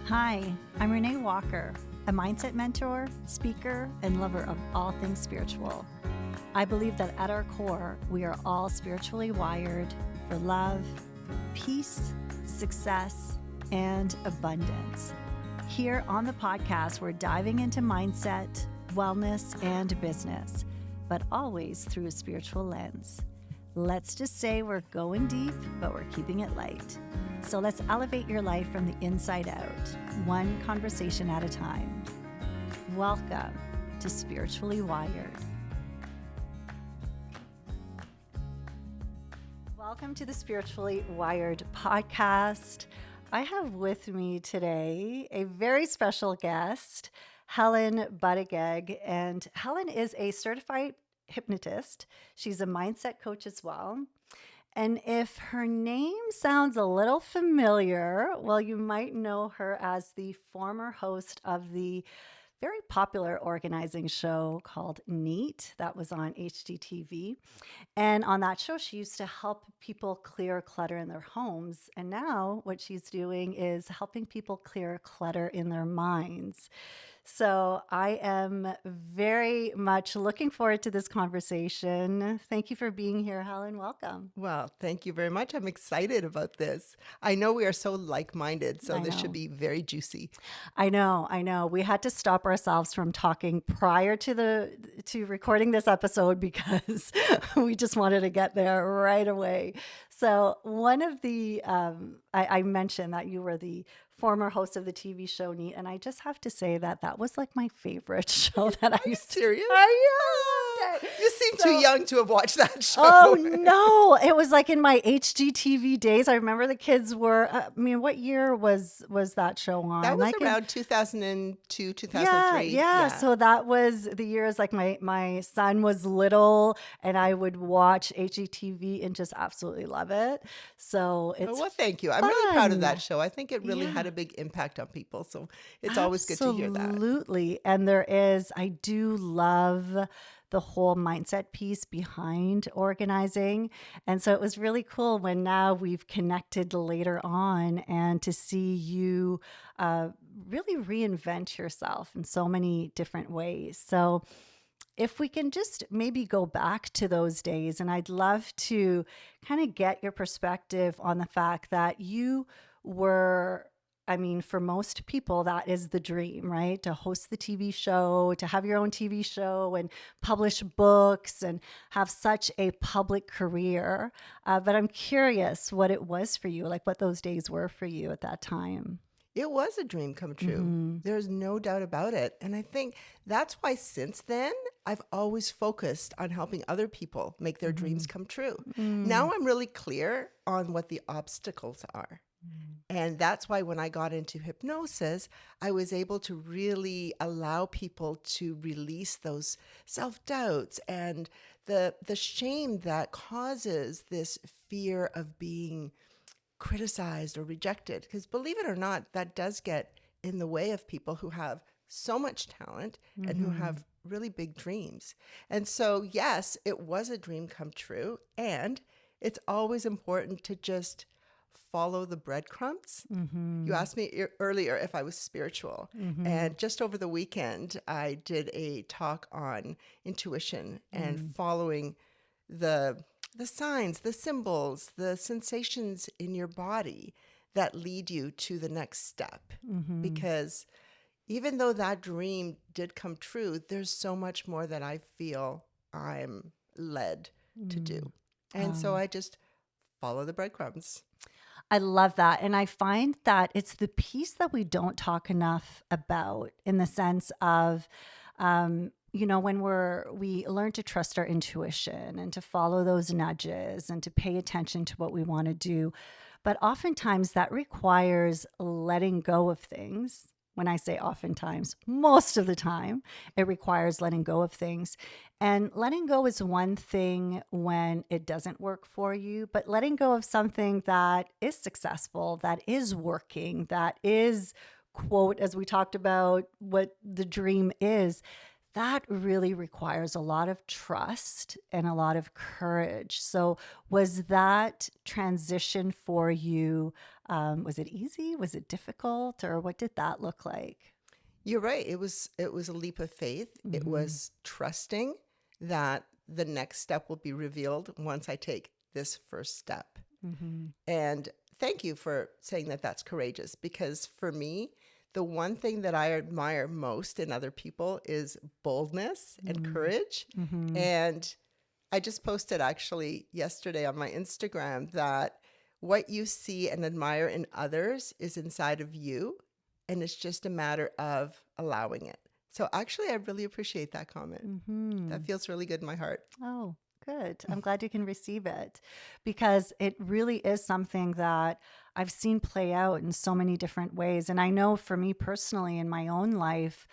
Hi, I'm Renee Walker, a mindset mentor, speaker, and lover of all things spiritual. I believe that at our core, we are all spiritually wired for love, peace, success, and abundance. Here on the podcast, we're diving into mindset, wellness, and business, but always through a spiritual lens. Let's just say we're going deep, but we're keeping it light. So let's elevate your life from the inside out, one conversation at a time. Welcome to Spiritually Wired. Welcome to the Spiritually Wired podcast. I have with me today a very special guest, Hellen Buttigieg, and Hellen is a certified hypnotist. She's a mindset coach as well. And if her name sounds a little familiar, well, you might know her as the former host of the very popular organizing show called Neat that was on HGTV. And on that show, she used to help people clear clutter in their homes. And now what she's doing is helping people clear clutter in their minds. So I am very much looking forward to this conversation. Thank you for being here, Hellen. Welcome. Well, thank you very much. I'm excited about this. I know we are so like-minded, so this should be very juicy. I know. We had to stop ourselves from talking prior to recording this episode because we just wanted to get there right away. So one of the, I mentioned that you were the former host of the TV show Neat, and I just have to say that was like my favorite show that I used to. Serious? I loved it. You seem too young to have watched that show. Oh no, it was like in my HGTV days. I remember the kids were. What year was that show on? That was like around 2002, 2003. Yeah. So that was the years like my son was little, and I would watch HGTV and just absolutely love it. So it's well, thank you. I'm really proud of that show. I think it really had a big impact on people. So it's always good to hear that. Absolutely. And I do love the whole mindset piece behind organizing. And so it was really cool when now we've connected later on and to see you really reinvent yourself in so many different ways. So if we can just maybe go back to those days, and I'd love to kind of get your perspective on the fact that you were, for most people, that is the dream, right? To host the TV show, to have your own TV show and publish books and have such a public career. But I'm curious what it was for you, like what those days were for you at that time. It was a dream come true. Mm-hmm. There's no doubt about it. And I think that's why since then, I've always focused on helping other people make their dreams come true. Now I'm really clear on what the obstacles are. And that's why when I got into hypnosis, I was able to really allow people to release those self-doubts and the shame that causes this fear of being criticized or rejected. Because believe it or not, that does get in the way of people who have so much talent and who have really big dreams. And so, yes, it was a dream come true. And it's always important to just follow the breadcrumbs. You asked me earlier if I was spiritual. And just over the weekend, I did a talk on intuition and following the signs, the symbols, the sensations in your body that lead you to the next step. Because even though that dream did come true, there's so much more that I feel I'm led to do. And so I just follow the breadcrumbs. I love that. And I find that it's the piece that we don't talk enough about in the sense of, when we learn to trust our intuition and to follow those nudges and to pay attention to what we want to do. But oftentimes that requires letting go of things. When I say oftentimes, most of the time, it requires letting go of things. And letting go is one thing when it doesn't work for you, but letting go of something that is successful, that is working, that is, quote, as we talked about, what the dream is, that really requires a lot of trust and a lot of courage. So, was that transition for you? Was it easy? Was it difficult? Or what did that look like? You're right. It was a leap of faith. It was trusting that the next step will be revealed once I take this first step. And thank you for saying that that's courageous, because for me, the one thing that I admire most in other people is boldness and courage. And I just posted actually yesterday on my Instagram that what you see and admire in others is inside of you. And it's just a matter of allowing it. So actually, I really appreciate that comment. That feels really good in my heart. Oh, good. I'm glad you can receive it, because it really is something that I've seen play out in so many different ways. And I know for me personally in my own life,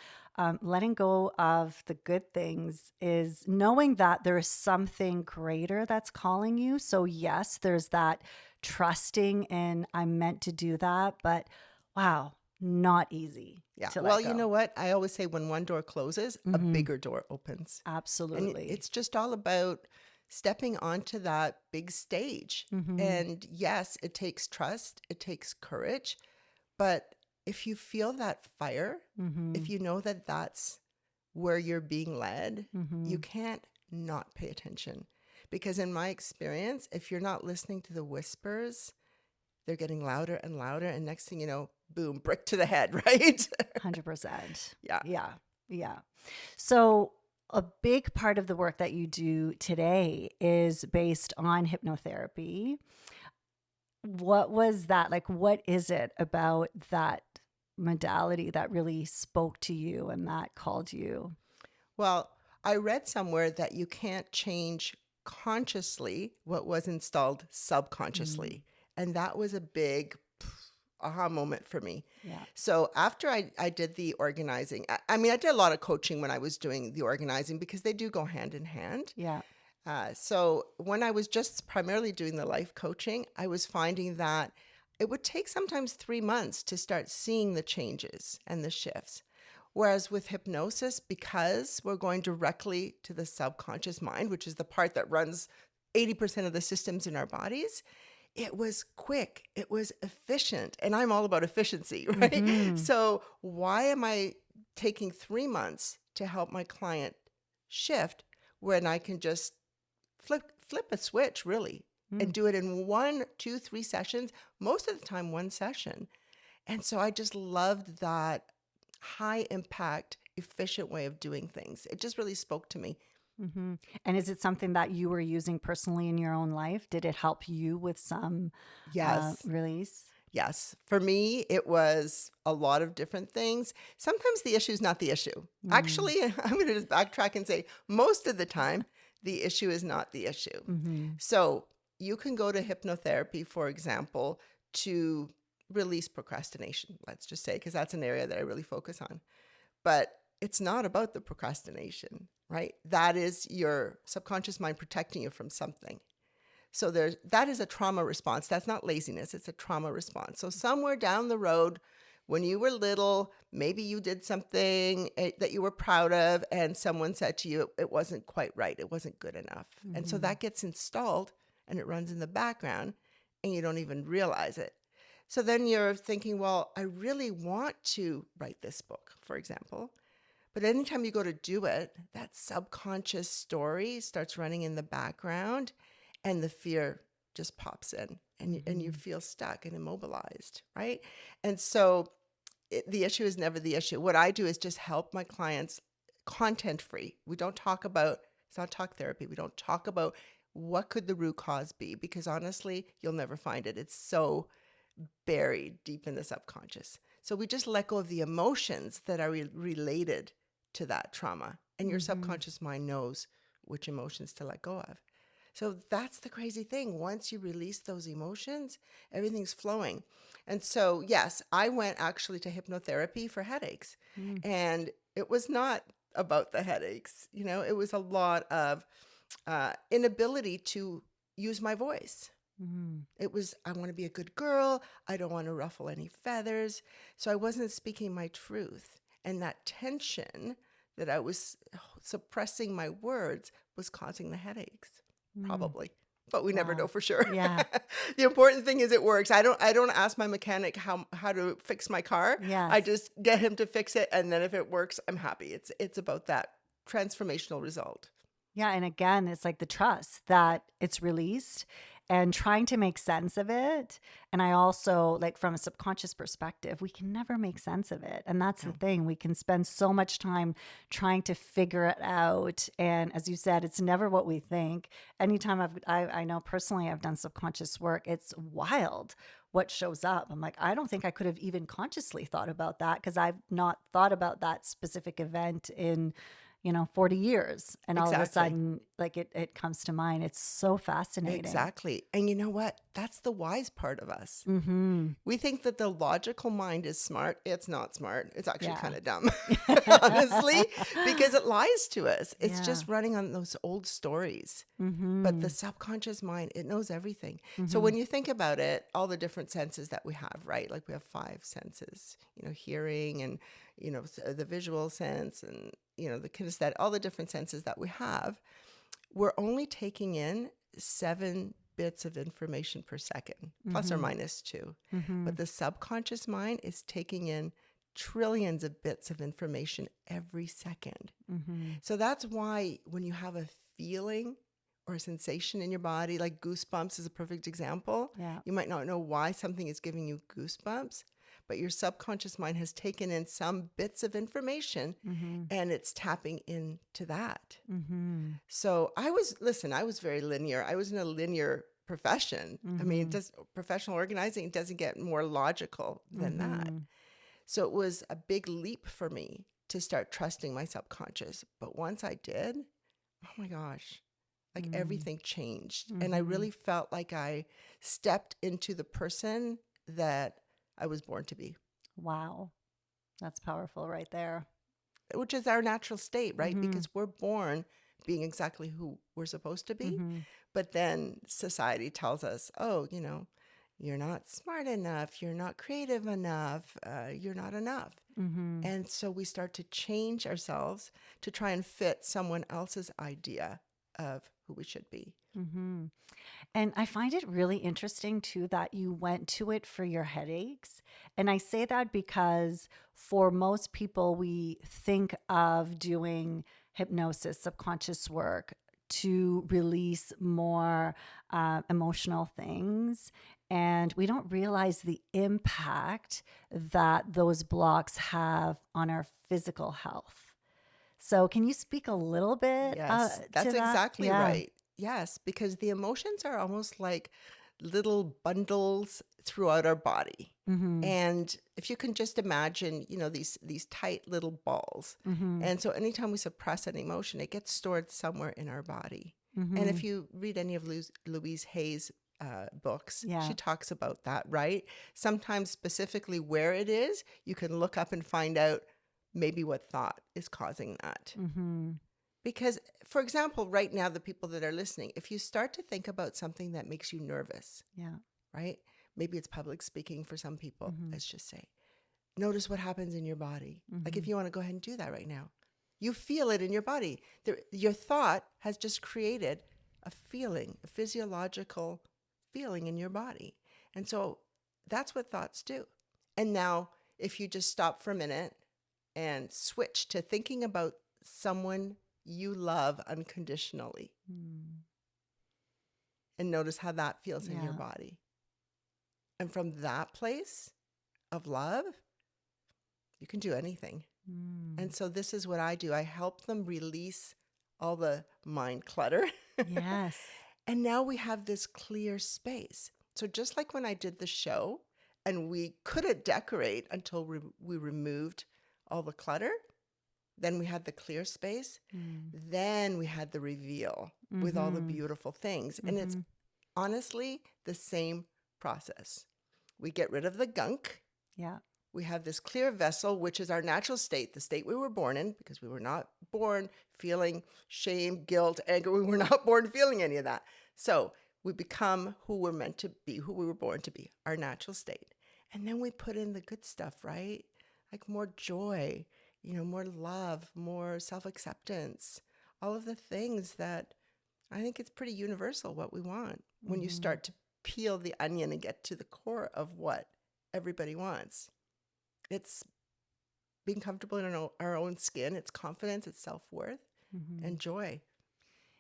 letting go of the good things is knowing that there is something greater that's calling you. So, yes, there's that trusting in I'm meant to do that, but wow, not easy Yeah. to Well, let you go. know what? I always say when one door closes, a bigger door opens. And Absolutely. it's just all about stepping onto that big stage. And yes, it takes trust, it takes courage. But if you feel that fire, if you know that that's where you're being led, you can't not pay attention. Because in my experience, if you're not listening to the whispers, they're getting louder and louder. And next thing you know, boom, brick to the head, right? 100%. Yeah. Yeah. Yeah. So, a big part of the work that you do today is based on hypnotherapy. What was that? Like, what is it about that modality that really spoke to you and that called you? Well, I read somewhere that you can't change consciously what was installed subconsciously. And that was a big aha moment for me. Yeah. So after I did the organizing, I mean, I did a lot of coaching when I was doing the organizing because they do go hand in hand. Yeah. So when I was just primarily doing the life coaching, I was finding that it would take sometimes 3 months to start seeing the changes and the shifts. Whereas with hypnosis, because we're going directly to the subconscious mind, which is the part that runs 80% of the systems in our bodies, it was quick, it was efficient. And I'm all about efficiency, right? So why am I taking 3 months to help my client shift when I can just flip a switch, really, and do it in 1, 2, 3 sessions, most of the time 1 session. And so I just loved that high impact, efficient way of doing things. It just really spoke to me. And is it something that you were using personally in your own life? Did it help you with some Yes. release? Yes. For me, it was a lot of different things. Sometimes the issue is not the issue. Actually, I'm going to just backtrack and say most of the time, the issue is not the issue. So you can go to hypnotherapy, for example, to release procrastination, let's just say, because that's an area that I really focus on. But it's not about the procrastination, right? That is your subconscious mind protecting you from something. So that is a trauma response. That's not laziness. It's a trauma response. So somewhere down the road, when you were little, maybe you did something that you were proud of and someone said to you, it wasn't quite right. It wasn't good enough. And so that gets installed and it runs in the background and you don't even realize it. So then you're thinking, well, I really want to write this book, for example. But anytime you go to do it, that subconscious story starts running in the background and the fear just pops in and you feel stuck and immobilized, right? And so the issue is never the issue. What I do is just help my clients content free. We don't talk about, it's not talk therapy. We don't talk about what could the root cause be, because honestly, you'll never find it. It's so buried deep in the subconscious. So we just let go of the emotions that are related to that trauma. And your subconscious mind knows which emotions to let go of. So that's the crazy thing. Once you release those emotions, everything's flowing. And so, yes, I went actually to hypnotherapy for headaches. And it was not about the headaches. You know, it was a lot of inability to use my voice. It was, I want to be a good girl. I don't want to ruffle any feathers. So I wasn't speaking my truth. And that tension that I was suppressing my words was causing the headaches, probably. But we never know for sure. Yeah. The important thing is it works. I don't ask my mechanic how to fix my car. Yes. I just get him to fix it, and then if it works, I'm happy. It's about that transformational result. Yeah. And again, it's like the trust that it's released and trying to make sense of it. And I also, like, from a subconscious perspective, we can never make sense of it. And that's the thing. We can spend so much time trying to figure it out. And as you said, it's never what we think. Anytime I know personally I've done subconscious work, it's wild what shows up. I'm like, I don't think I could have even consciously thought about that because I've not thought about that specific event in 40 years. And all of a sudden, like it comes to mind. It's so fascinating. Exactly. And you know what? That's the wise part of us. Mm-hmm. We think that the logical mind is smart. It's not smart. It's actually kind of dumb, honestly, because it lies to us. It's just running on those old stories. Mm-hmm. But the subconscious mind, it knows everything. So when you think about it, all the different senses that we have, right? Like we have 5 senses, hearing and, the visual sense and, the kinesthetic, all the different senses that we have, we're only taking in 7 bits of information per second, plus or minus 2. But the subconscious mind is taking in trillions of bits of information every second. So that's why when you have a feeling or a sensation in your body, like goosebumps is a perfect example. Yeah. You might not know why something is giving you goosebumps, but your subconscious mind has taken in some bits of information and it's tapping into that. So I was very linear. I was in a linear profession. I mean, professional organizing doesn't get more logical than that. So it was a big leap for me to start trusting my subconscious. But once I did, oh my gosh, like everything changed. And I really felt like I stepped into the person that I was born to be. Wow. That's powerful right there. Which is our natural state, right? Because we're born being exactly who we're supposed to be. But then society tells us, oh, you're not smart enough. You're not creative enough. You're not enough. And so we start to change ourselves to try and fit someone else's idea of who we should be. And I find it really interesting too that you went to it for your headaches. And I say that because for most people, we think of doing hypnosis, subconscious work to release more emotional things. And we don't realize the impact that those blocks have on our physical health. So can you speak a little bit Yes, to that's that? exactly right. Yes, because the emotions are almost like little bundles throughout our body. And if you can just imagine, these tight little balls. And so anytime we suppress an emotion, it gets stored somewhere in our body. And if you read any of Louise Hay's books, she talks about that, right? Sometimes specifically where it is, you can look up and find out maybe what thought is causing that. Because, for example, right now, the people that are listening, if you start to think about something that makes you nervous, right? Maybe it's public speaking for some people, let's just say. Notice what happens in your body. Like if you want to go ahead and do that right now, you feel it in your body. Your thought has just created a feeling, a physiological feeling in your body. And so that's what thoughts do. And now, if you just stop for a minute and switch to thinking about someone you love unconditionally and notice how that feels in your body. And from that place of love, you can do anything. And so this is what I do. I help them release all the mind clutter. Yes. And now we have this clear space. So just like when I did the show and we couldn't decorate until we removed all the clutter, then we had the clear space. Then we had the reveal with all the beautiful things. And it's honestly the same process. We get rid of the gunk. Yeah. We have this clear vessel, which is our natural state, the state we were born in, because we were not born feeling shame, guilt, anger. We were not born feeling any of that. So we become who we're meant to be, who we were born to be, our natural state. And then we put in the good stuff, right? Like more joy, more love, more self-acceptance, all of the things that I think it's pretty universal what we want when you start to peel the onion and get to the core of what everybody wants. It's being comfortable in our own skin. It's confidence, it's self-worth, and joy.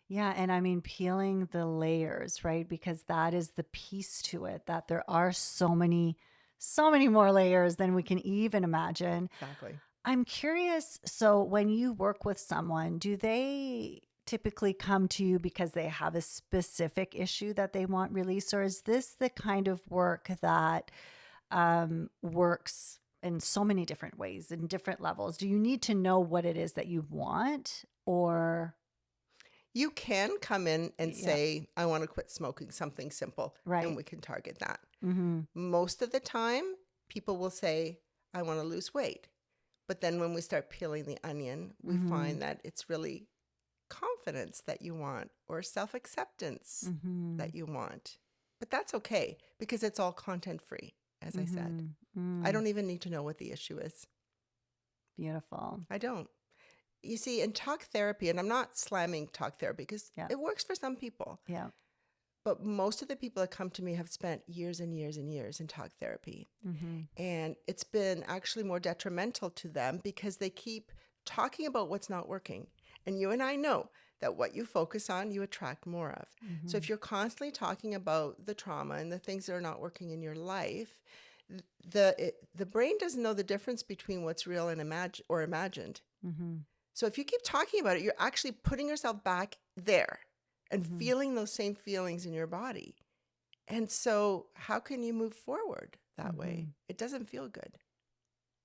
Yeah. And I mean, peeling the layers, right? Because that is the piece to it, that there are so many more layers than we can even imagine. Exactly. I'm curious. So when you work with someone, do they typically come to you because they have a specific issue that they want released? Or is this the kind of work that works in so many different ways, in different levels? Do you need to know what it is that you want, or? You can come in and Yeah. say, I want to quit smoking, something simple, Right. and we can target that. Mm-hmm. Most of the time, people will say, I want to lose weight. But then when we start peeling the onion, we find that it's really confidence that you want or self-acceptance that you want. But that's okay because it's all content free, as I said. I don't even need to know what the issue is. Beautiful. I don't. You see, in talk therapy, and I'm not slamming talk therapy because it works for some people. Yeah. But most of the people that come to me have spent years and years and years in talk therapy. And it's been actually more detrimental to them because they keep talking about what's not working. And you and I know that what you focus on, you attract more of. So if you're constantly talking about the trauma and the things that are not working in your life, the brain doesn't know the difference between what's real and imagined. So if you keep talking about it, you're actually putting yourself back there and feeling those same feelings in your body. And so how can you move forward that way? It doesn't feel good.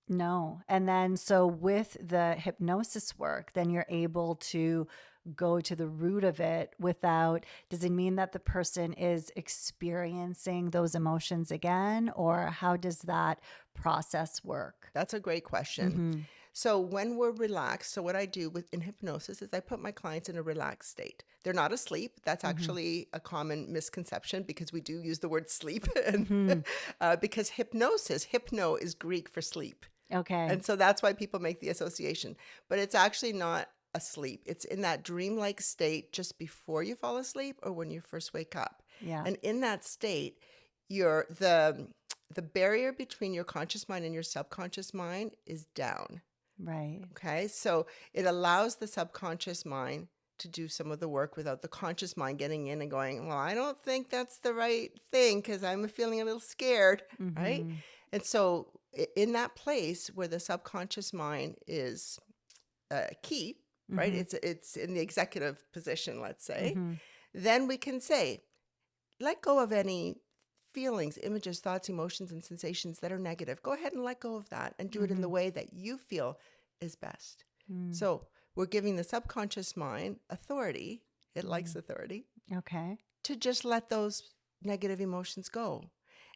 No. And then, so with the hypnosis work, then you're able to go to the root of it without, does it mean that the person is experiencing those emotions again? Or how does that process work? That's a great question. So when we're relaxed, so what I do in hypnosis is I put my clients in a relaxed state. They're not asleep. That's actually a common misconception because we do use the word sleep. And, because hypnosis, hypno is Greek for sleep. Okay. And so that's why people make the association. But it's actually not asleep. It's in that dreamlike state just before you fall asleep or when you first wake up. Yeah. And in that state, the barrier between your conscious mind and your subconscious mind is down. Right. Okay. So it allows the subconscious mind to do some of the work without the conscious mind getting in and going, well, I don't think that's the right thing because I'm feeling a little scared. Right. And so in that place where the subconscious mind is key, right? It's in the executive position, let's say, then we can say, let go of any feelings, images, thoughts, emotions, and sensations that are negative. Go ahead and let go of that and do it in the way that you feel is best. So we're giving the subconscious mind authority. It likes authority. Okay. To just let those negative emotions go.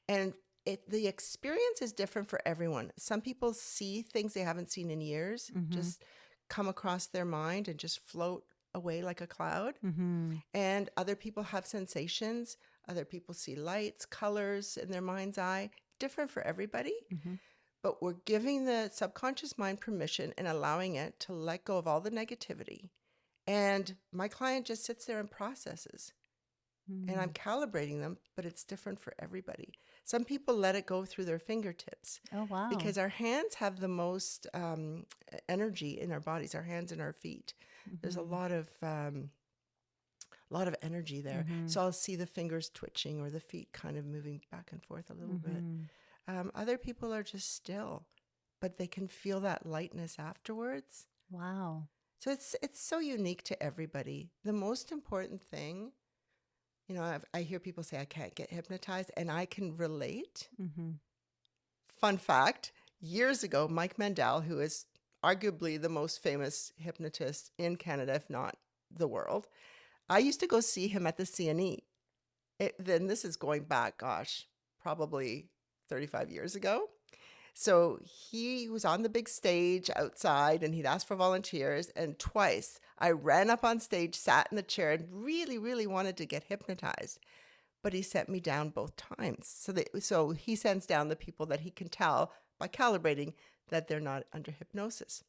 And the experience is different for everyone. Some people see things they haven't seen in years, just come across their mind and just float away like a cloud. And other people have sensations. Other people see lights, colors in their mind's eye, different for everybody. But we're giving the subconscious mind permission and allowing it to let go of all the negativity. And my client just sits there and processes. And I'm calibrating them, but it's different for everybody. Some people let it go through their fingertips. Oh, wow. Because our hands have the most energy in our bodies, our hands and our feet. There's a lot of energy there. So I'll see the fingers twitching or the feet kind of moving back and forth a little bit. Other people are just still, but they can feel that lightness afterwards. Wow. So it's so unique to everybody. The most important thing, I hear people say, I can't get hypnotized, and I can relate. Fun fact, years ago, Mike Mandel, who is arguably the most famous hypnotist in Canada, if not the world, I used to go see him at the CNE. Then this is going back, probably 35 years ago. So he was on the big stage outside and he'd ask for volunteers. And twice I ran up on stage, sat in the chair and really, really wanted to get hypnotized. But he sent me down both times. So he sends down the people that he can tell by calibrating that they're not under hypnosis.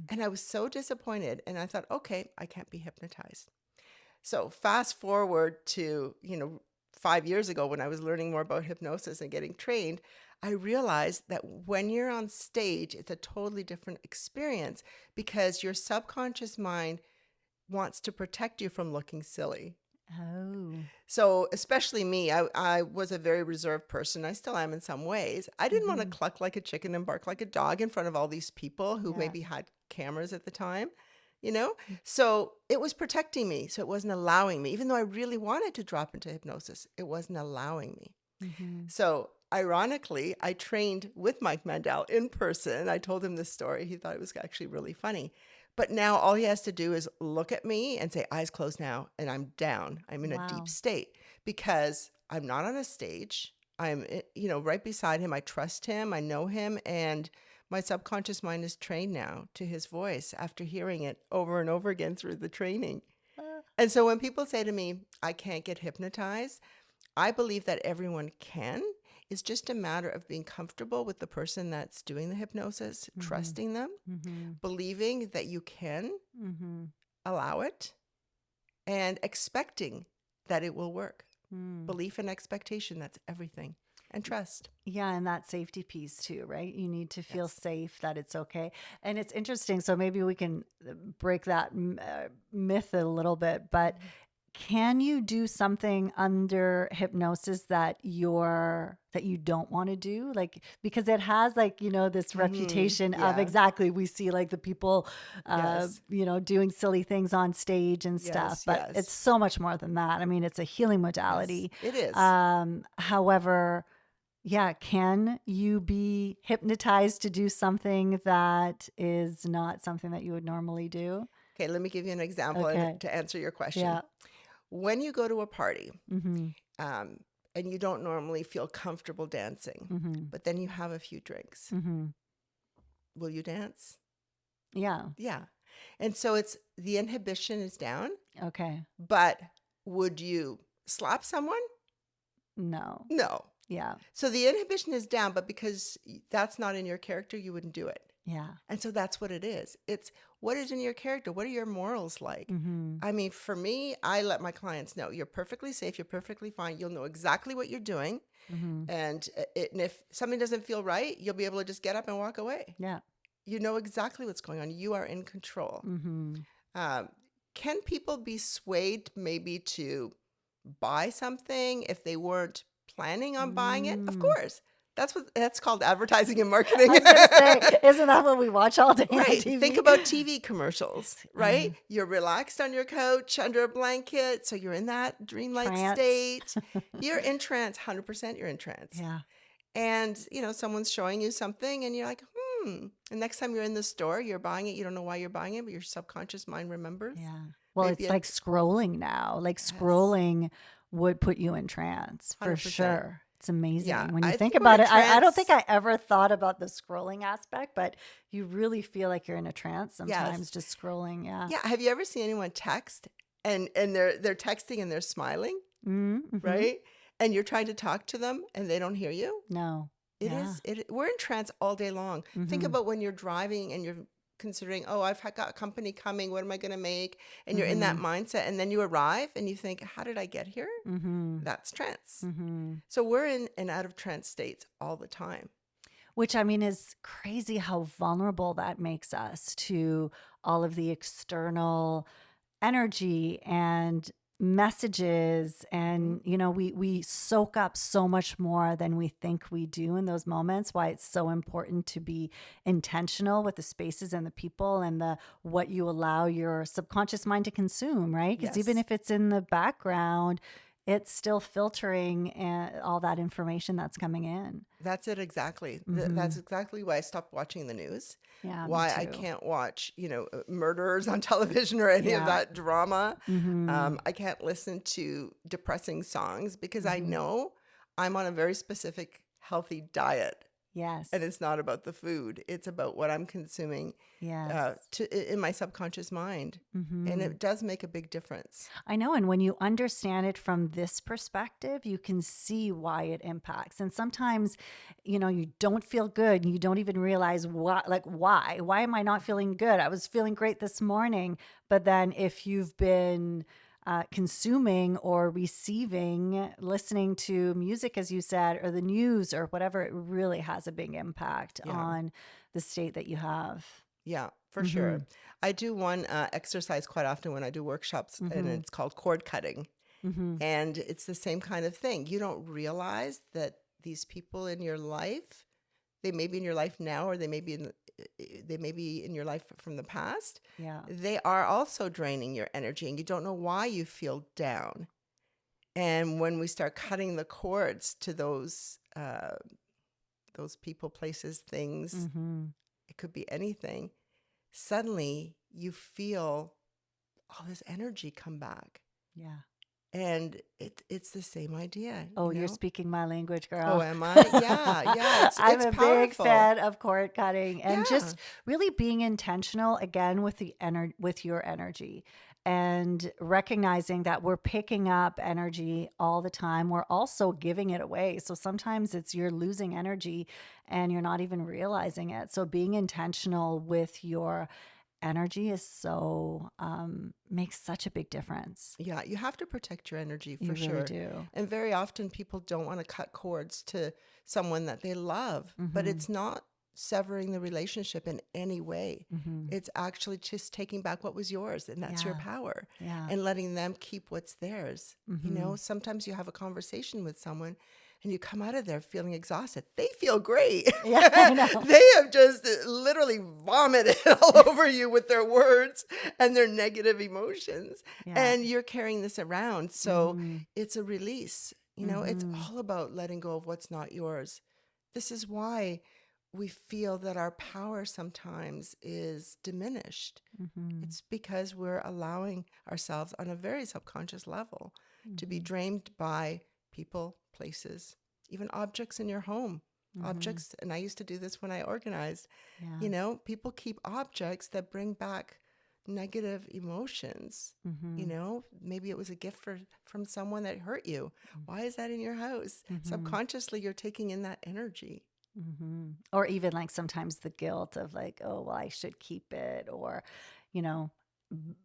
And I was so disappointed. And I thought, okay, I can't be hypnotized. So fast forward to, 5 years ago when I was learning more about hypnosis and getting trained, I realized that when you're on stage, it's a totally different experience because your subconscious mind wants to protect you from looking silly. Oh. So especially me, I was a very reserved person. I still am in some ways. I didn't want to cluck like a chicken and bark like a dog in front of all these people who maybe had cameras at the time, So it was protecting me. So it wasn't allowing me, even though I really wanted to drop into hypnosis, it wasn't allowing me. So ironically, I trained with Mike Mandel in person. I told him this story. He thought it was actually really funny. But now all he has to do is look at me and say, eyes closed now, and I'm down. I'm in a deep state because I'm not on a stage. I'm, right beside him. I trust him. I know him. And my subconscious mind is trained now to his voice after hearing it over and over again through the training. And so when people say to me, I can't get hypnotized, I believe that everyone can. It's just a matter of being comfortable with the person that's doing the hypnosis, trusting them, believing that you can allow it, and expecting that it will work. Belief and expectation, that's everything. And trust. Yeah, and that safety piece too, right? You need to feel safe that it's okay. And it's interesting. So maybe we can break that myth a little bit, but can you do something under hypnosis that you don't want to do? Like, because it has this reputation of exactly, we see like the people, doing silly things on stage and stuff, but it's so much more than that. I mean, it's a healing modality. Yes, it is. However, can you be hypnotized to do something that is not something that you would normally do? Okay, let me give you an example to answer your question. Yeah. When you go to a party and you don't normally feel comfortable dancing, but then you have a few drinks, will you dance? Yeah. Yeah. And so it's the inhibition is down. Okay. But would you slap someone? No. No. Yeah. So the inhibition is down, but because that's not in your character, you wouldn't do it. Yeah. And so that's what it is. It's what is in your character? What are your morals like? I mean, for me, I let my clients know you're perfectly safe. You're perfectly fine. You'll know exactly what you're doing. And if something doesn't feel right, you'll be able to just get up and walk away. Yeah. You know exactly what's going on. You are in control. Can people be swayed maybe to buy something if they weren't planning on buying it? Of course. That's called advertising and marketing. I was going to say, isn't that what we watch all day on TV? Think about TV commercials, right? You're relaxed on your couch under a blanket, so you're in that dreamlike state. You're in trance, 100% you're in trance. Yeah. And, someone's showing you something and you're like, And next time you're in the store, you're buying it. You don't know why you're buying it, but your subconscious mind remembers. Yeah. Well, maybe it's like scrolling now. Like scrolling would put you in trance for 100%. Sure. It's amazing. Yeah, when you think about it. I don't think I ever thought about the scrolling aspect, but you really feel like you're in a trance sometimes just scrolling. Yeah. Yeah. Have you ever seen anyone text and they're texting and they're smiling, right? And you're trying to talk to them and they don't hear you? No. We're in trance all day long. Think about when you're driving and you're considering, I've got company coming. What am I going to make? And you're in that mindset. And then you arrive and you think, how did I get here? That's trance. So we're in and out of trance states all the time. Which, I mean, is crazy how vulnerable that makes us to all of the external energy and messages. And, we soak up so much more than we think we do in those moments. Why it's so important to be intentional with the spaces and the people and what you allow your subconscious mind to consume, right? Because even if it's in the background, it's still filtering all that information that's coming in. That's it exactly. That's exactly why I stopped watching the news. Yeah, why I can't watch, murderers on television or any of that drama. I can't listen to depressing songs because I know I'm on a very specific healthy diet Yes. And it's not about the food. It's about what I'm consuming Yes. in my subconscious mind. Mm-hmm. And it does make a big difference. I know. And when you understand it from this perspective, you can see why it impacts. And sometimes, you don't feel good and you don't even realize why, like why am I not feeling good? I was feeling great this morning. But then if you've been consuming or receiving, listening to music, as you said, or the news or whatever, it really has a big impact on the state that you have. Yeah, for sure. I do one exercise quite often when I do workshops, and it's called cord cutting. And it's the same kind of thing. You don't realize that these people in your life, they may be in your life now, or they may be in your life from the past. Yeah. They are also draining your energy, and you don't know why you feel down. And when we start cutting the cords to those people, places, things, it could be anything. Suddenly you feel all this energy come back. Yeah. And it's the same idea. Oh, you're speaking my language, girl. Oh, am I? Yeah. I'm it's a powerful. big fan of cord cutting and Yeah. just really being intentional again with with your energy and recognizing that we're picking up energy all the time. We're also giving it away. So sometimes you're losing energy and you're not even realizing it. So being intentional with your energy is makes such a big difference. Yeah, you have to protect your energy for You sure. really do. And very often people don't want to cut cords to someone that they love, but it's not severing the relationship in any way. It's actually just taking back what was yours, and that's your power. Yeah. And letting them keep what's theirs. Sometimes you have a conversation with someone and you come out of there feeling exhausted. They feel great. Yeah, I know. They have just literally vomited all over you with their words and their negative emotions. Yeah. And you're carrying this around. So it's a release. It's all about letting go of what's not yours. This is why we feel that our power sometimes is diminished. It's because we're allowing ourselves on a very subconscious level to be drained by people, places, even objects in your home. Objects, and I used to do this when I organized. Yeah. People keep objects that bring back negative emotions. Maybe it was a gift from someone that hurt you. Why is that in your house? Subconsciously, you're taking in that energy. Or even like sometimes the guilt of like, oh, well, I should keep it, or,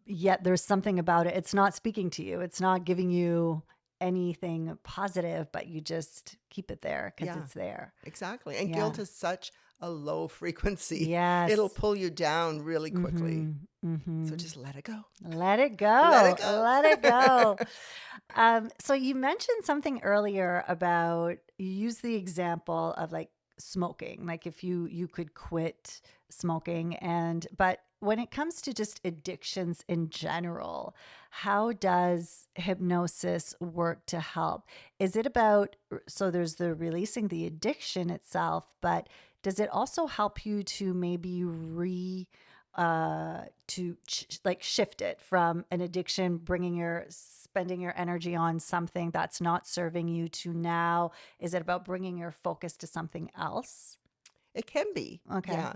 yet there's something about it. It's not speaking to you. It's not giving you anything positive, but you just keep it there because it's there. Exactly. And guilt is such a low frequency. Yes. It'll pull you down really quickly. So just let it go. Let it go. Let it go. Let it go. So you mentioned something earlier about, you use the example of like smoking, like if you could quit smoking, but when it comes to just addictions in general, how does hypnosis work to help? Is it about, so there's the releasing the addiction itself, but does it also help you to maybe shift it from an addiction, spending your energy on something that's not serving you, to now, is it about bringing your focus to something else? It can be. Okay. Yeah.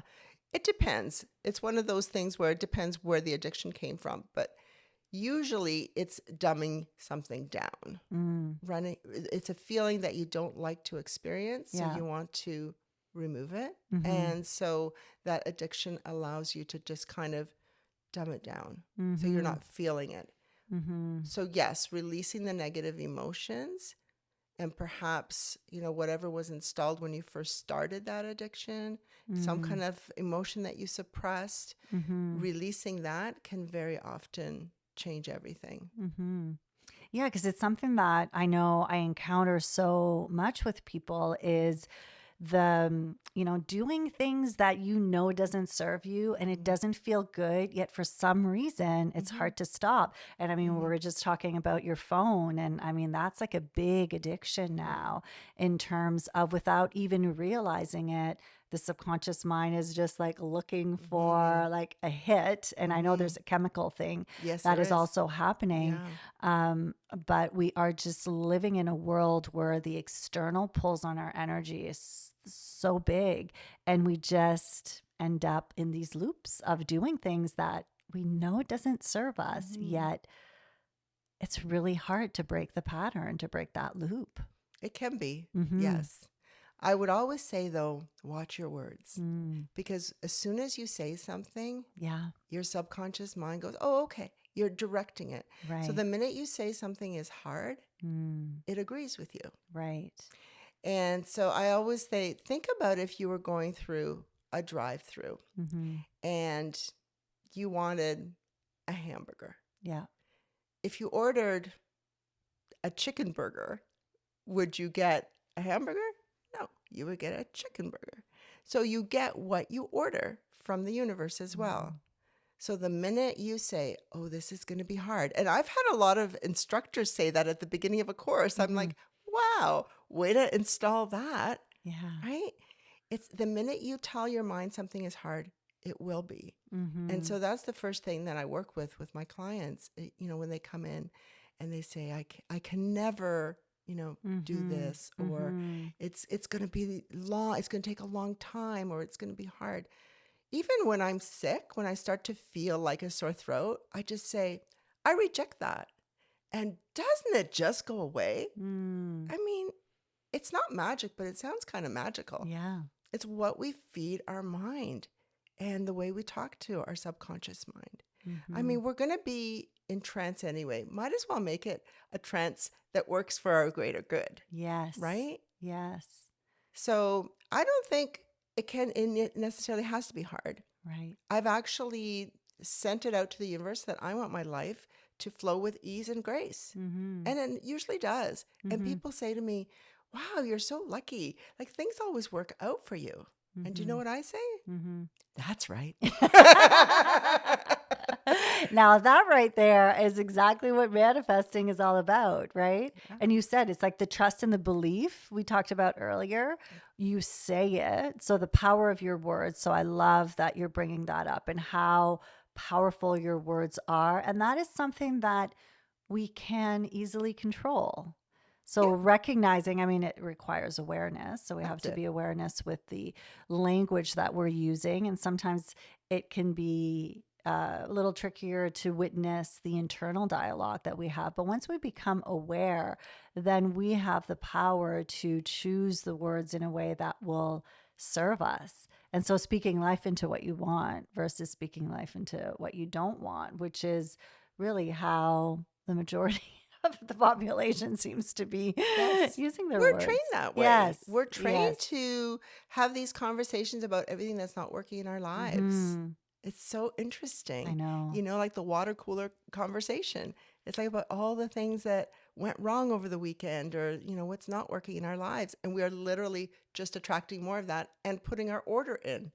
It depends. It's one of those things where it depends where the addiction came from. But usually it's dumbing something down. It's a feeling that you don't like to experience. So you want to remove it. And so that addiction allows you to just kind of dumb it down. So you're not feeling it. So yes, releasing the negative emotions, and perhaps, whatever was installed when you first started that addiction, some kind of emotion that you suppressed, releasing that can very often change everything. Yeah, because it's something that I know I encounter so much with people is the, doing things that doesn't serve you and it doesn't feel good, yet for some reason it's hard to stop. And I mean, we were just talking about your phone, and I mean, that's like a big addiction now in terms of, without even realizing it, the subconscious mind is just like looking for like a hit. And I know there's a chemical thing Yes, that there is is. also happening. Yeah. But we are just living in a world where the external pulls on our energy is so big, and we just end up in these loops of doing things that we know doesn't serve us, yet it's really hard to break the pattern, to break that loop. It can be. Yes. I would always say, though, watch your words. Because as soon as you say something, your subconscious mind goes, oh, okay. You're directing it. Right. So the minute you say something is hard, it agrees with you. Right. And so I always say, think about if you were going through a drive-through and you wanted a hamburger. Yeah. If you ordered a chicken burger, would you get a hamburger? No, you would get a chicken burger. So you get what you order from the universe as well. So the minute you say, oh, this is going to be hard. And I've had a lot of instructors say that at the beginning of a course. I'm like, wow, way to install that. Yeah. Right? It's the minute you tell your mind something is hard, it will be. And so that's the first thing that I work with my clients, when they come in and they say, I can never, do this, or it's going to be long, it's going to take a long time, or it's going to be hard. Even when I'm sick, when I start to feel like a sore throat, I just say, I reject that. And doesn't it just go away? I mean, it's not magic, but it sounds kind of magical. Yeah. It's what we feed our mind and the way we talk to our subconscious mind. I mean, we're going to be in trance anyway. Might as well make it a trance that works for our greater good. Yes. Right? Yes. So I don't think it necessarily has to be hard. Right. I've actually sent it out to the universe that I want my life to flow with ease and grace. And it usually does. And people say to me, wow, you're so lucky. Like things always work out for you. And do you know what I say? That's right. Now that right there is exactly what manifesting is all about, right? Yeah. And you said it's like the trust and the belief we talked about earlier. You say it. So the power of your words. So I love that you're bringing that up and how powerful your words are. And that is something that we can easily control. So recognizing, I mean, it requires awareness. So we have to be awareness with the language that we're using. And sometimes it can be a little trickier to witness the internal dialogue that we have. But once we become aware, then we have the power to choose the words in a way that will serve us. And so speaking life into what you want versus speaking life into what you don't want, which is really how the majority of the population seems to be using their words. We're trained that way. Yes. We're trained to have these conversations about everything that's not working in our lives. It's so interesting. I know. Like the water cooler conversation. It's like about all the things that went wrong over the weekend, or, what's not working in our lives. And we are literally just attracting more of that and putting our order in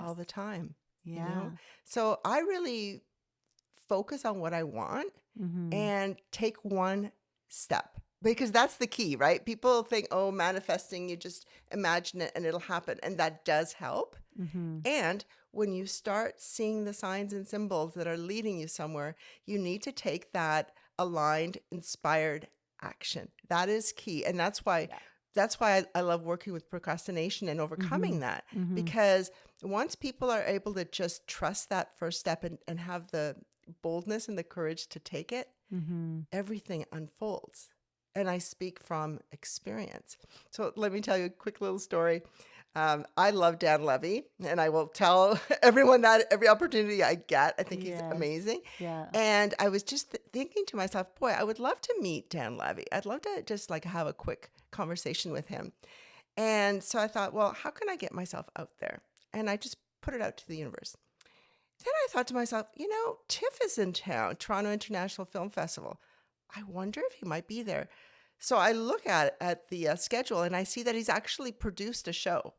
all the time. Yeah. So I really focus on what I want and take one step, because that's the key, right? People think, oh, manifesting, you just imagine it and it'll happen. And that does help. And when you start seeing the signs and symbols that are leading you somewhere, you need to take that aligned, inspired action. That is key. And that's why I love working with procrastination and overcoming that, because once people are able to just trust that first step and have the boldness and the courage to take it, everything unfolds. And I speak from experience. So let me tell you a quick little story. I love Dan Levy, and I will tell everyone that every opportunity I get. I think he's amazing. Yeah. And I was just thinking to myself, boy, I would love to meet Dan Levy. I'd love to just like have a quick conversation with him. And so I thought, well, how can I get myself out there? And I just put it out to the universe. Then I thought to myself, TIFF is in town, Toronto International Film Festival. I wonder if he might be there. So I look at the schedule, and I see that he's actually produced a show.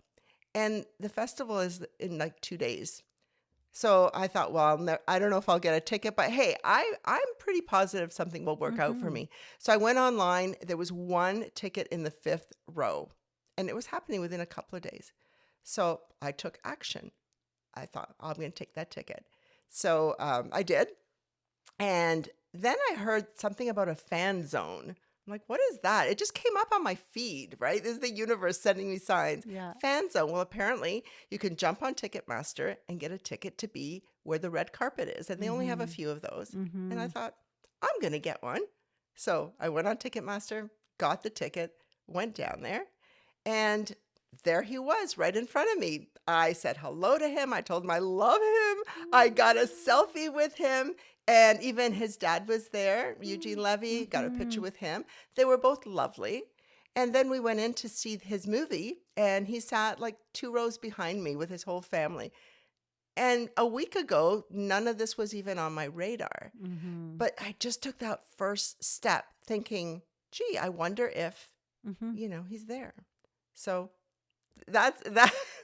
And the festival is in like 2 days. So I thought, well, I don't know if I'll get a ticket, but hey, I'm pretty positive something will work out for me. So I went online. There was one ticket in the 5th row, and it was happening within a couple of days. So I took action. I thought, I'm going to take that ticket. So I did. And then I heard something about a fan zone. I'm like, what is that? It just came up on my feed, right? This is the universe sending me signs. Yeah. Fan zone. Well, apparently you can jump on Ticketmaster and get a ticket to be where the red carpet is. And they only have a few of those. And I thought, I'm going to get one. So I went on Ticketmaster, got the ticket, went down there, and there he was right in front of me. I said hello to him. I told him I love him. I got a selfie with him. And even his dad was there, Eugene Levy, got a picture with him. They were both lovely. And then we went in to see his movie, and he sat like 2 rows behind me with his whole family. And a week ago, none of this was even on my radar. But I just took that first step thinking, gee, I wonder if, he's there. So that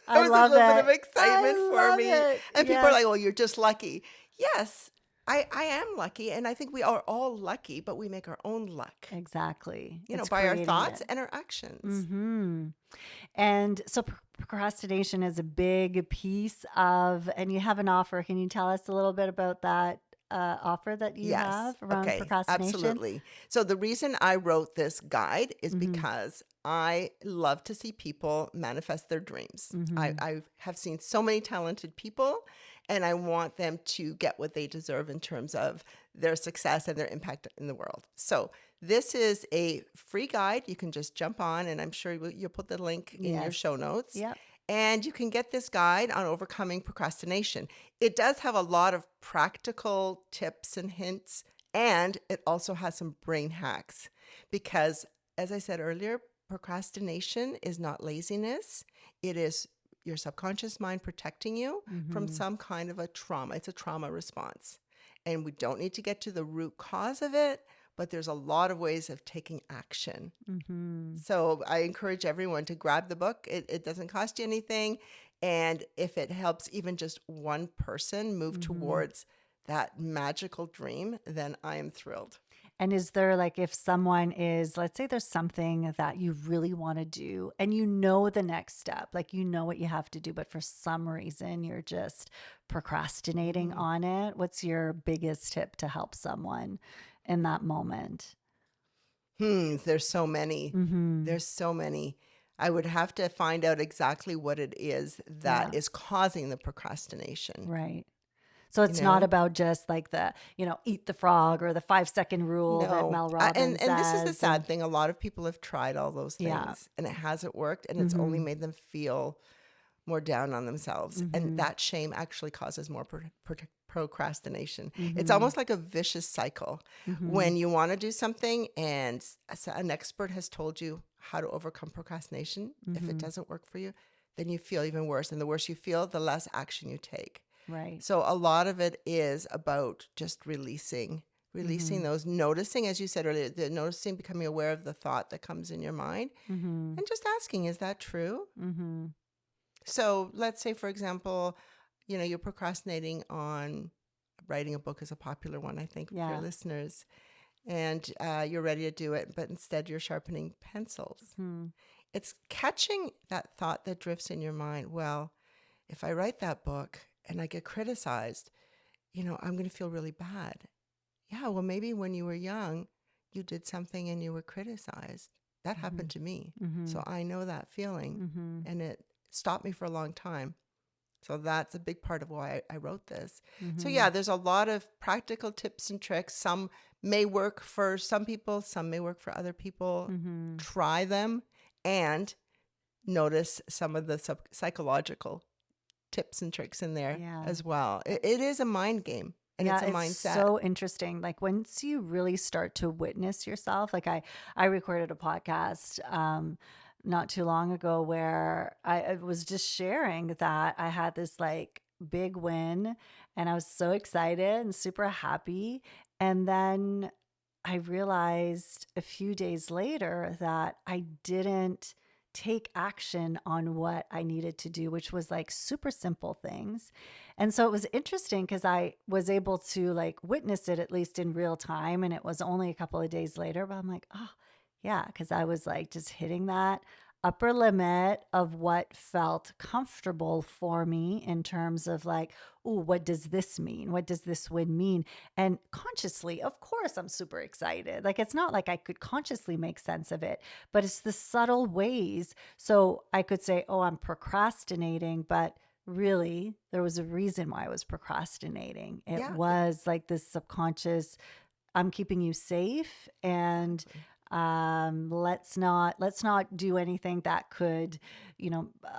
I was a love little bit it. of excitement I for love me. it. And people are Yes. like, well, you're just lucky. Yes, I am lucky. And I think we are all lucky, but we make our own luck, Exactly. It's by our creating thoughts it. and our actions. And so procrastination is a big piece of, and you have an offer. Can you tell us a little bit about that offer that you Yes. have around Okay. procrastination? Absolutely. So the reason I wrote this guide is because I love to see people manifest their dreams. I have seen so many talented people, and I want them to get what they deserve in terms of their success and their impact in the world. So this is a free guide. You can just jump on, and I'm sure you'll put the link in your Yes. show notes. Yep. And you can get this guide on overcoming procrastination. It does have a lot of practical tips and hints, and it also has some brain hacks because, as I said earlier, procrastination is not laziness. It is your subconscious mind protecting you from some kind of a trauma. It's a trauma response. And we don't need to get to the root cause of it, but there's a lot of ways of taking action. So I encourage everyone to grab the book. It doesn't cost you anything. And if it helps even just one person move towards that magical dream, then I am thrilled. And is there, like, if someone is, let's say there's something that you really want to do and you know the next step, like you know what you have to do, but for some reason you're just procrastinating on it. What's your biggest tip to help someone in that moment? There's so many. There's so many. I would have to find out exactly what it is that is causing the procrastination. Right. So it's not about just like the, eat the frog or the 5-second rule that Mel Robbins and this is the says. sad thing. A lot of people have tried all those things and it hasn't worked, and it's only made them feel more down on themselves. And that shame actually causes more procrastination. It's almost like a vicious cycle. When you want to do something and an expert has told you how to overcome procrastination, if it doesn't work for you, then you feel even worse. And the worse you feel, the less action you take. Right. So a lot of it is about just releasing those, noticing, as you said earlier, noticing, becoming aware of the thought that comes in your mind, and just asking, is that true? So let's say, for example, you're procrastinating on writing a book is a popular one, I think, for your listeners, and you're ready to do it, but instead you're sharpening pencils. It's catching that thought that drifts in your mind. Well, if I write that book and I get criticized, I'm going to feel really bad. Yeah, well, maybe when you were young, you did something and you were criticized. That happened to me. So I know that feeling, and it stopped me for a long time. So that's a big part of why I wrote this. So yeah, there's a lot of practical tips and tricks. Some may work for some people, some may work for other people. Try them and notice some of the psychological tips and tricks in there as well. It is a mind game, and it's a mindset. It's so interesting. Like once you really start to witness yourself, like I recorded a podcast not too long ago where I was just sharing that I had this like big win and I was so excited and super happy. And then I realized a few days later that I didn't take action on what I needed to do, which was like super simple things. And so it was interesting because I was able to like witness it at least in real time. And it was only a couple of days later, but I'm like, oh, yeah, because I was like just hitting that upper limit of what felt comfortable for me in terms of like, oh, what does this mean? What does this win mean? And consciously, of course, I'm super excited. Like, it's not like I could consciously make sense of it, but it's the subtle ways. So I could say, oh, I'm procrastinating, but really, there was a reason why I was procrastinating. It Yeah, was like this subconscious, I'm keeping you safe, and exactly. let's not do anything that could,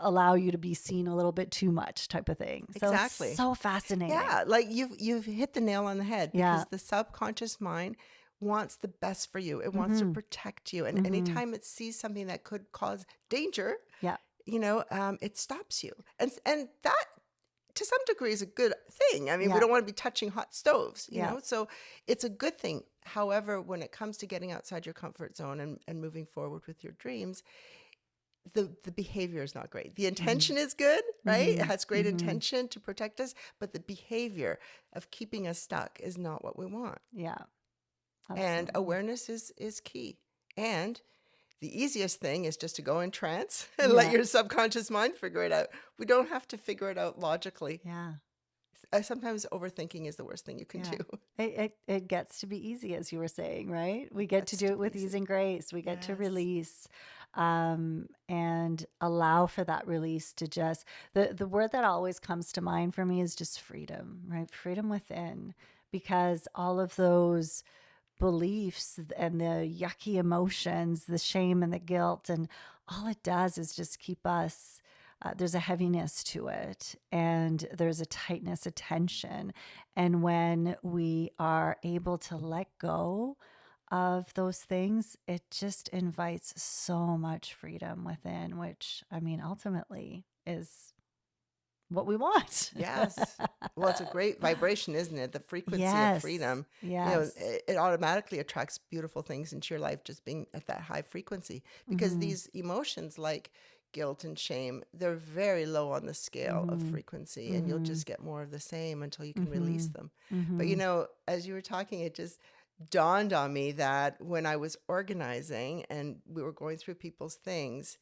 allow you to be seen a little bit too much type of thing. So it's Exactly. so fascinating. Yeah, like you've hit the nail on the head Yeah. because the subconscious mind wants the best for you. It wants to Mm-hmm. protect you, and Mm-hmm. anytime it sees something that could cause danger, Yeah. it stops you. And that to some degree is a good thing. I mean, we Yeah. don't want to be touching hot stoves, Yeah. so it's a good thing. However, when it comes to getting outside your comfort zone and moving forward with your dreams, the behavior is not great. The Mm-hmm. intention is good, right? It Mm-hmm. has great Mm-hmm. intention to protect us, but the behavior of keeping us stuck is not what we want. Yeah. And Absolutely. awareness is key. And the easiest thing is just to go in trance and let Yeah. your subconscious mind figure it out. We don't have to figure it out logically. Yeah. Sometimes overthinking is the worst thing you can Yeah. do. It gets to be easy, as you were saying, right? We get to That's do too it with ease easy. and grace. We get to Yes. release, and allow for that release to just, the word that always comes to mind for me is just freedom, right? Freedom within, because all of those beliefs and the yucky emotions, the shame and the guilt, and all it does is just keep us. There's a heaviness to it, and there's a tightness, a tension. And when we are able to let go of those things, it just invites so much freedom within, which, I mean, ultimately is what we want. Yes. Well, it's a great vibration, isn't it? The frequency of Yes. freedom. Yes. It automatically attracts beautiful things into your life just being at that high frequency because Mm-hmm. these emotions like guilt and shame, they're very low on the scale of Mm-hmm. frequency and you'll Mm-hmm. just get more of the same until you can release Mm-hmm. them. But Mm-hmm. as you were talking, it just dawned on me that when I was organizing and we were going through people's things,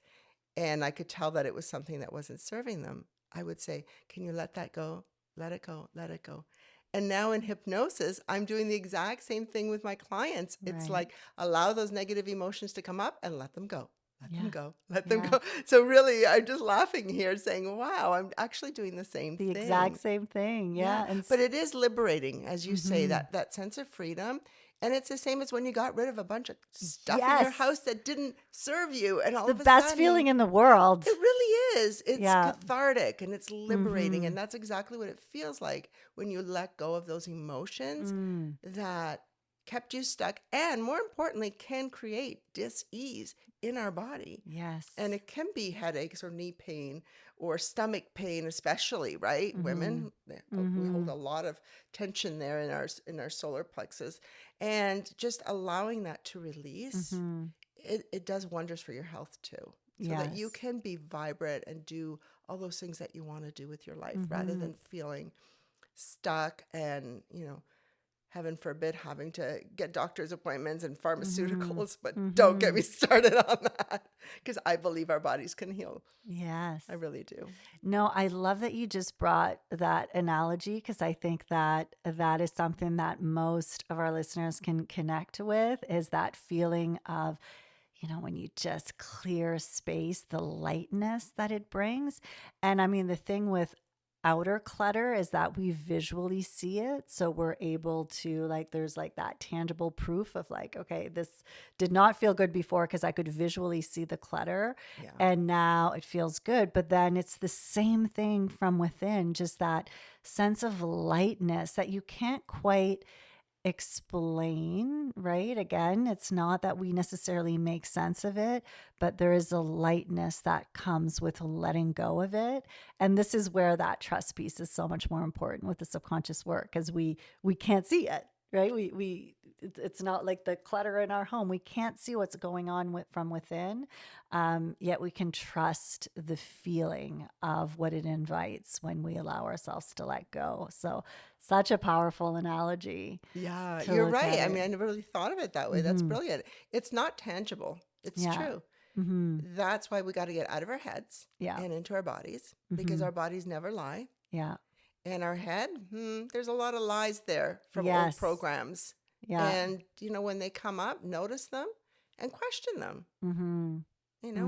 and I could tell that it was something that wasn't serving them, I would say, can you let that go? Let it go, let it go. And now in hypnosis, I'm doing the exact same thing with my clients. It's Right. like allow those negative emotions to come up and let them go. Let them Yeah. go. Let them Yeah. go. So really, I'm just laughing here saying, wow, I'm actually doing the same The exact thing. same thing. Yeah, Yeah. And but it is liberating, as you say, mm-hmm. that sense of freedom. And it's the same as when you got rid of a bunch of stuff in your house Yes. that didn't serve you, and It's all the of a best sudden feeling in the world. it really is. It's Yeah. cathartic and it's liberating. Mm-hmm. And that's exactly what it feels like when you let go of those emotions Mm. that kept you stuck and, more importantly, can create dis-ease in our body. And Yes. it can be headaches or knee pain or stomach pain, especially, right? Mm-hmm. Women, we Mm-hmm. hold a lot of tension there in our solar plexus. And just allowing that to release, Mm-hmm. it does wonders for your health too, so that you Yes. can be vibrant and do all those things that you want to do with your life rather Mm-hmm. than feeling stuck and, heaven forbid, having to get doctor's appointments and Mm-hmm. pharmaceuticals. But don't get Mm-hmm. me started on that because I believe our bodies can heal. Yes. I really do. No, I love that you just brought that analogy, because I think that that is something that most of our listeners can connect with, is that feeling of, when you just clear space, the lightness that it brings. And I mean, the thing with outer clutter is that we visually see it. So we're able to, like, there's like that tangible proof of like, okay, this did not feel good before because I could visually see the clutter, Yeah. and now it feels good. But then it's the same thing from within, just that sense of lightness that you can't quite explain, right? Again, it's not that we necessarily make sense of it, but there is a lightness that comes with letting go of it. And this is where that trust piece is so much more important with the subconscious work, because we can't see it, right? It's not like the clutter in our home. We can't see what's going on from within, yet we can trust the feeling of what it invites when we allow ourselves to let go. So, such a powerful analogy Yeah, to you're look right. at I mean, it. I never really thought of it that way. That's Mm-hmm. brilliant. It's not tangible. It's Yeah. true. That's why we got to get out of our heads Yeah. and into our bodies, because our bodies never lie. Yeah. And our head, there's a lot of lies there from old Yes. programs. Yeah. And, when they come up, notice them and question them. Mm-hmm.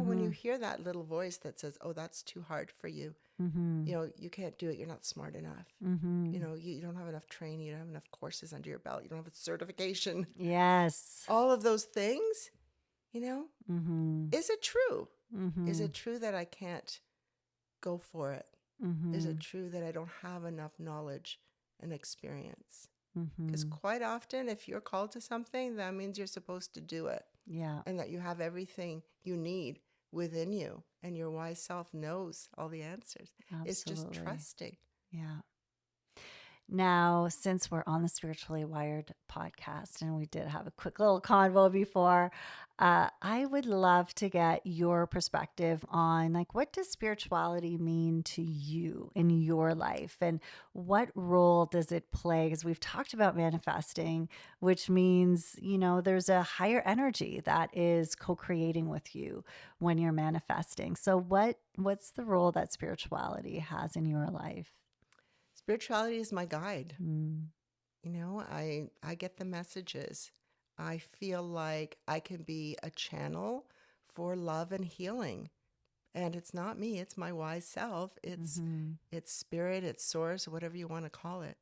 When you hear that little voice that says, oh, that's too hard for you. You can't do it. You're not smart enough. You don't have enough training. You don't have enough courses under your belt. You don't have a certification. Yes. All of those things, is it true? Is it true that I can't go for it? Is it true that I don't have enough knowledge and experience? Because quite often, if you're called to something, that means you're supposed to do it. Yeah. And that you have everything you need within you. And your wise self knows all the answers. Absolutely. It's just trusting. Yeah. Now, since we're on the Spiritually Wired podcast and we did have a quick little convo before, I would love to get your perspective on what does spirituality mean to you in your life, and what role does it play? Because we've talked about manifesting, which means, there's a higher energy that is co-creating with you when you're manifesting. So what's the role that spirituality has in your life? Spirituality is my guide. I get the messages. I feel like I can be a channel for love and healing. And it's not me, it's my wise self. It's spirit, it's source, whatever you want to call it.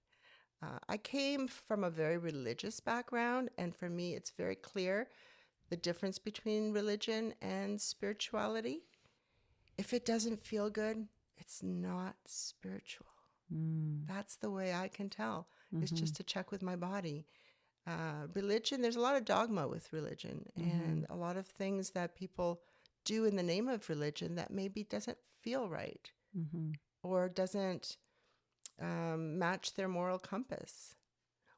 I came from a very religious background, and for me, it's very clear the difference between religion and spirituality. If it doesn't feel good, it's not spiritual. That's the way I can tell. It's just to check with my body. Religion, there's a lot of dogma with religion, and a lot of things that people do in the name of religion that maybe doesn't feel right or doesn't match their moral compass.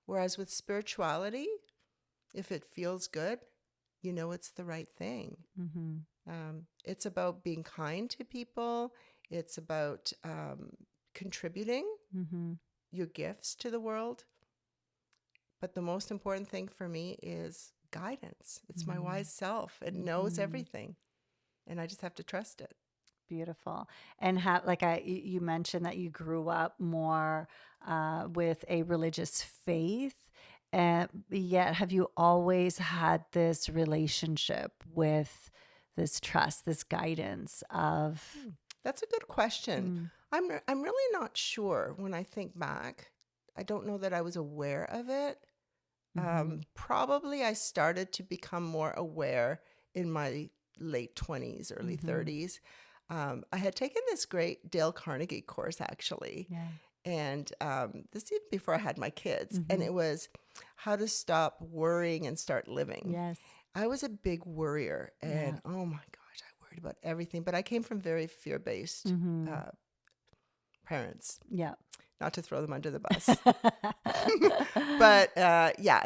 Whereas with spirituality, if it feels good, it's the right thing. It's about being kind to people. It's about contributing your gifts to the world. But the most important thing for me is guidance. It's my wise self. It knows everything. And I just have to trust it. Beautiful. And you mentioned that you grew up more with a religious faith. Yet have you always had this relationship with this trust, this guidance of... That's a good question. I'm really not sure when I think back. I don't know that I was aware of it. Probably I started to become more aware in my late 20s, early 30s. I had taken this great Dale Carnegie course, actually. Yeah. And this even before I had my kids. And it was how to stop worrying and start living. Yes. I was a big worrier. And oh my gosh, I worried about everything. But I came from very fear-based parents. Yeah. Not to throw them under the bus. But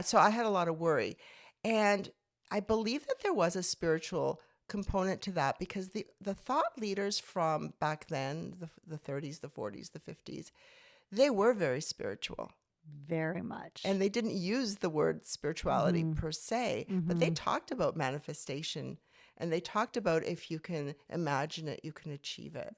so I had a lot of worry. And I believe that there was a spiritual component to that, because the thought leaders from back then, the 30s, the 40s, the 50s, they were very spiritual. Very much. And they didn't use the word spirituality per se, but they talked about manifestation, and they talked about if you can imagine it, you can achieve it.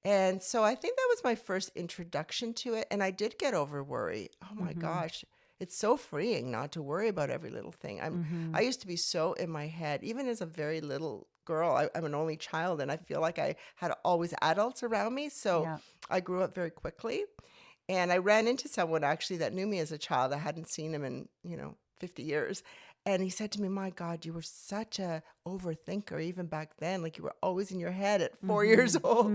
And so I think that was my first introduction to it. And I did get over worry. Oh my gosh. It's so freeing not to worry about every little thing. I used to be so in my head, even as a very little girl. I'm an only child, and I feel like I had always adults around me. So I grew up very quickly. And I ran into someone actually that knew me as a child. I hadn't seen him in, 50 years. And he said to me, my God, you were such a overthinker even back then. Like you were always in your head at 4 years old.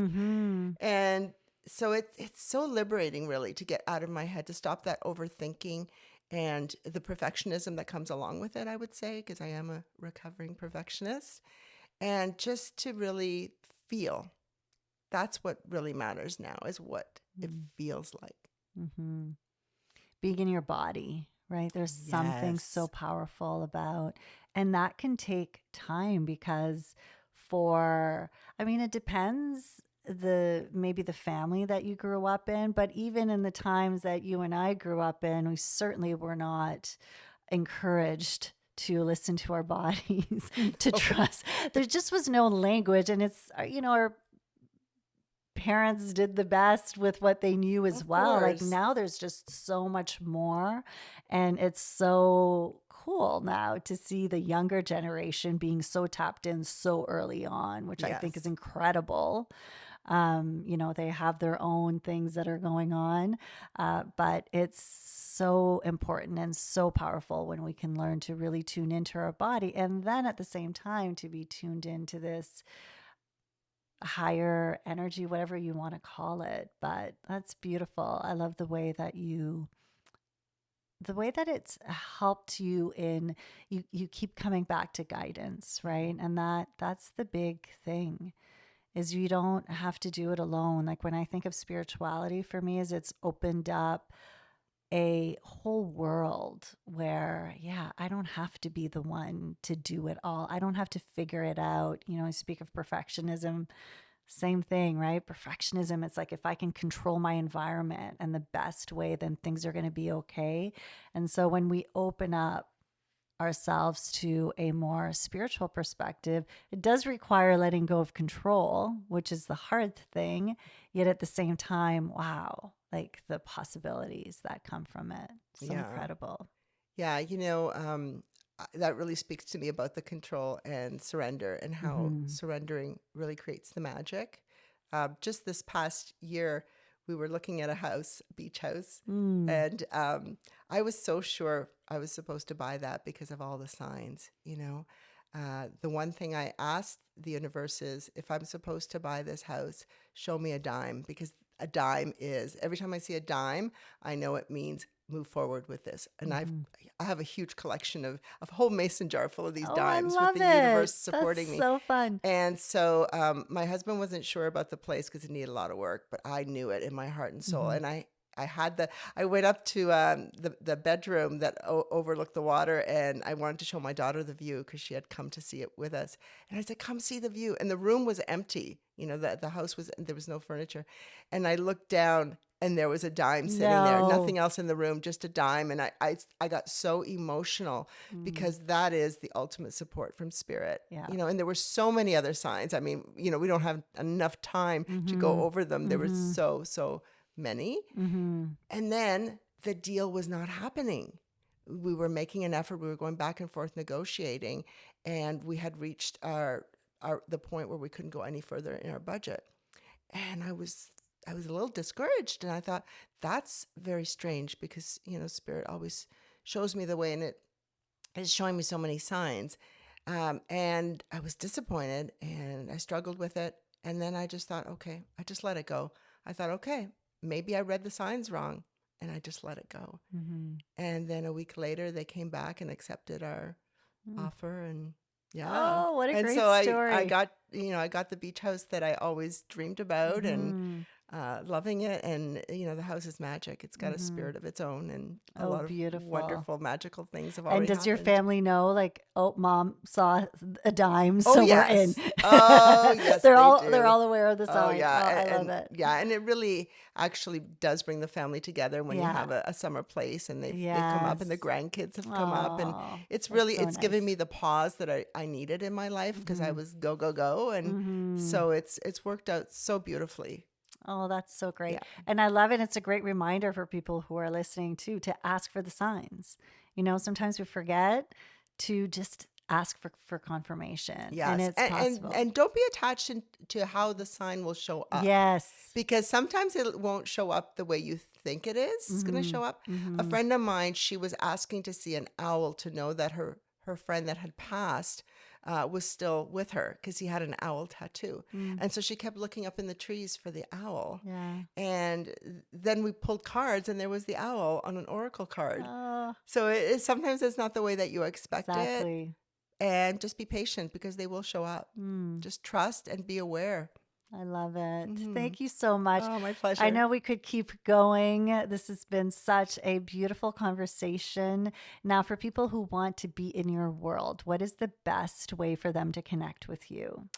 And so it's so liberating, really, to get out of my head, to stop that overthinking and the perfectionism that comes along with it, I would say, because I am a recovering perfectionist. And just to really feel. That's what really matters now, is what it feels like. Being in your body, right? There's something so powerful about, and that can take time, because it depends maybe the family that you grew up in, but even in the times that you and I grew up in, we certainly were not encouraged to listen to our bodies, to trust. There just was no language. And it's, our parents did the best with what they knew as well. Like now there's just so much more. And it's so cool now to see the younger generation being so tapped in so early on, which I think is incredible. They have their own things that are going on, but it's so important and so powerful when we can learn to really tune into our body. And then at the same time, to be tuned into this higher energy, whatever you want to call it. But that's beautiful. I love the way that it's helped you in, you keep coming back to guidance, right? And that's the big thing, is you don't have to do it alone. Like when I think of spirituality for me, is it's opened up a whole world where, I don't have to be the one to do it all. I don't have to figure it out. I speak of perfectionism, same thing, right? Perfectionism. It's like, if I can control my environment and the best way, then things are going to be okay. And so when we open up ourselves to a more spiritual perspective, it does require letting go of control, which is the hard thing. Yet at the same time, wow, like the possibilities that come from it. So incredible. Yeah. That really speaks to me about the control and surrender, and how surrendering really creates the magic. Just this past year, we were looking at a beach house, and I was so sure I was supposed to buy that because of all the signs. The one thing I asked the universe is, if I'm supposed to buy this house, show me a dime, because a dime is, every time I see a dime, I know it means move forward with this. And I have a huge collection of a whole mason jar full of these dimes, with the universe supporting me. So fun. And so my husband wasn't sure about the place because it needed a lot of work, but I knew it in my heart and soul. And I went up to the bedroom that overlooked the water, and I wanted to show my daughter the view because she had come to see it with us. And I said, come see the view. And the room was empty. The house there was no furniture. And I looked down, and there was a dime sitting there, nothing else in the room, just a dime. And I got so emotional because that is the ultimate support from spirit. And there were so many other signs. I mean, we don't have enough time to go over them. There were so many. And then the deal was not happening. We were making an effort. We were going back and forth negotiating, and we had reached the point where we couldn't go any further in our budget. And I was a little discouraged, and I thought, that's very strange, because spirit always shows me the way, and it is showing me so many signs. And I was disappointed, and I struggled with it. And then I just thought, okay, I just let it go. I thought, okay, maybe I read the signs wrong, and I just let it go. And then a week later, they came back and accepted our offer, and oh, what a great story! I got the beach house that I always dreamed about, and loving it. And the house is magic. It's got a spirit of its own, and a lot of wonderful magical things have already happened. And does your family know, like, oh, mom saw a dime, so we're in? Oh yes, they're all aware of the sign. Oh yeah, I love it. Yeah, and it really actually does bring the family together when you have a summer place, and they come up, and the grandkids have come up, and it's given me the pause that I needed in my life, because I was go, and so it's worked out so beautifully. Oh, that's so great. Yeah. And I love it. It's a great reminder for people who are listening too, to ask for the signs. Sometimes we forget to just ask for confirmation. Yes. And it's possible. And don't be attached to how the sign will show up. Yes. Because sometimes it won't show up the way you think it is. It's going to show up. A friend of mine, she was asking to see an owl to know that her friend that had passed was still with her, because he had an owl tattoo. And so she kept looking up in the trees for the owl. Yeah. And then we pulled cards, and there was the owl on an oracle card. So sometimes it's not the way that you expect it. And just be patient, because they will show up. Just trust and be aware. I love it. Thank you so much. Oh, my pleasure. I know we could keep going. This has been such a beautiful conversation. Now, for people who want to be in your world, what is the best way for them to connect with you?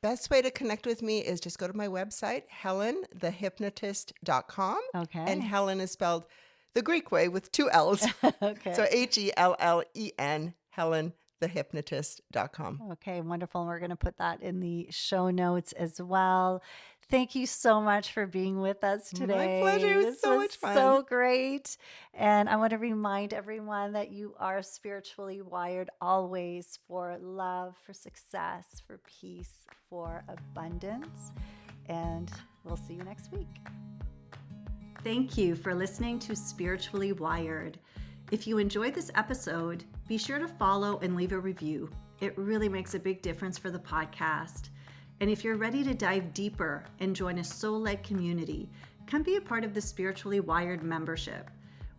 Best way to connect with me is just go to my website, HellenTheHypnotist.com. Okay. And Hellen is spelled the Greek way with 2 L's. Okay. So HELLEN, HellenTheHypnotist.com. Okay, wonderful. We're going to put that in the show notes as well. Thank you so much for being with us today. My pleasure. It was This so was much fun. so great. And I want to remind everyone that you are spiritually wired always for love, for success, for peace, for abundance. And we'll see you next week. Thank you for listening to Spiritually Wired. If you enjoyed this episode, be sure to follow and leave a review. It really makes a big difference for the podcast. And if you're ready to dive deeper and join a soul-led community, come be a part of the Spiritually Wired membership.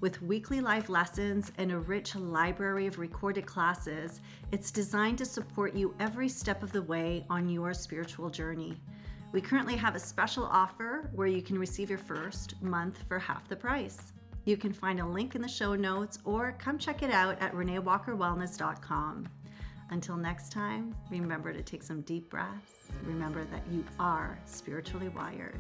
With weekly live lessons and a rich library of recorded classes, it's designed to support you every step of the way on your spiritual journey. We currently have a special offer where you can receive your first month for half the price. You can find a link in the show notes or come check it out at ReneeWalkerWellness.com. Until next time, remember to take some deep breaths. Remember that you are spiritually wired.